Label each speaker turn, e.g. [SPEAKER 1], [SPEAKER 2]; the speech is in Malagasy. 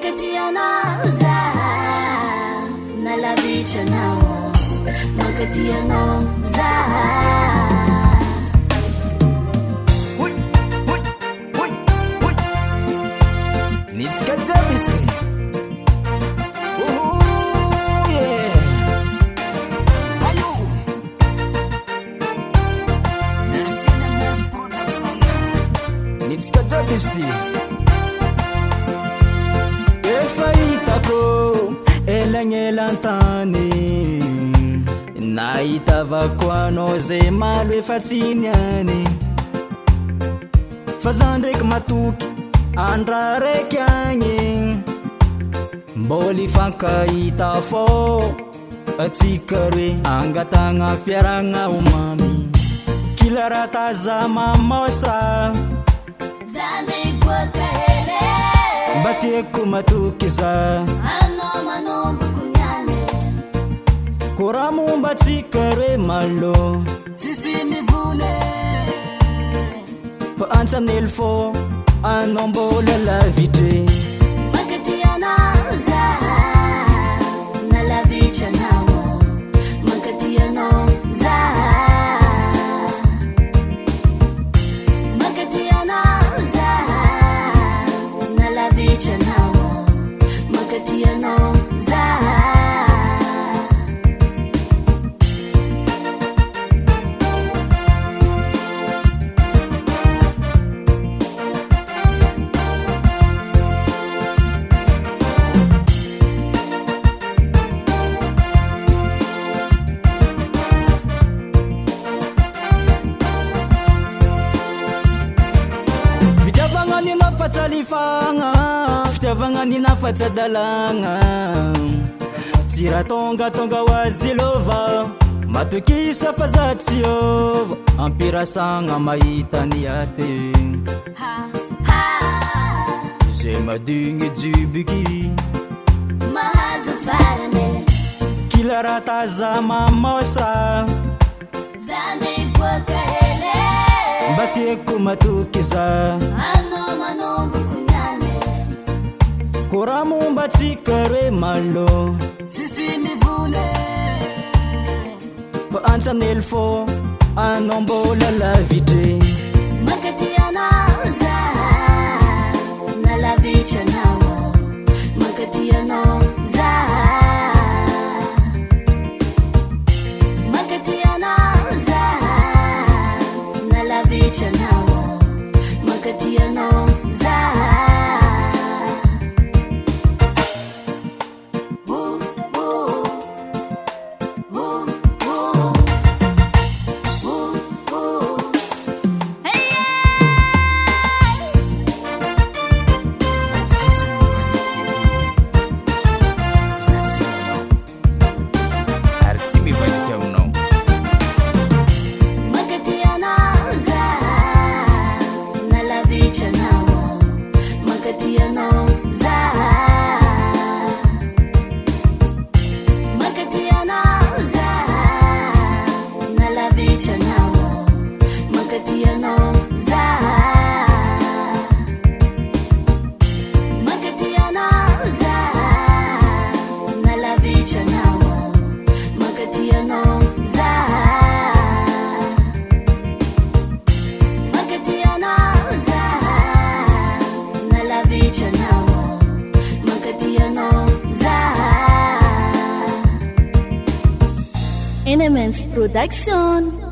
[SPEAKER 1] Mankatia anao zaho, nalavitra anao. Mankatia anao zaho.
[SPEAKER 2] Nitsika jiaby izy ty. Yeah. Bayo. Merci Nouveaute production. Nitsika jiaby izy ty. Efa hitako elagnelantany, nahitavako anao zay malo efa tsy niany. Fa zaho ndraiky matoky andra raiky agny, mbola ifankahita fô atsika roe angatagna fiaragna omamy. Couleur taza mamosa
[SPEAKER 1] Zane boaka hele,
[SPEAKER 2] mba tiako matoky za
[SPEAKER 1] anao manomboko niany.
[SPEAKER 2] ko raha momba atsika roe malo
[SPEAKER 1] Tsisy mivone,
[SPEAKER 2] fa antsanely fô anao mbola lavitry.
[SPEAKER 1] Mankatia anao zaho, nalavitra anao. Mankatia anao zaho. Mankatia anao zaho, nalavitra anao. Mankatia anao zaho.
[SPEAKER 2] Fitiavagna nina fatsalifagna, fitiavagna nina fatsadalagna. Tsy raha tonga hoazy lova, matokisa fa za tsy ova. Ampirasagna mahita ny aty, zay madigny jibiky
[SPEAKER 1] Mahazo farane,
[SPEAKER 2] couleur taza mamosa,
[SPEAKER 1] zane boaka hele,
[SPEAKER 2] mba tiako matoky za
[SPEAKER 1] anao manomboko niany.
[SPEAKER 2] ko raha momba atsika roe malo
[SPEAKER 1] Tsisy mivone,
[SPEAKER 2] fa antsanely fô anao mbola lavitry.
[SPEAKER 1] Mankatia anao zaho, nalavitra anao. Mankatia anao zaho. Mankatia anao zaho, nalavitra anao. Mankatia anao zaho.
[SPEAKER 3] Nouveaute production.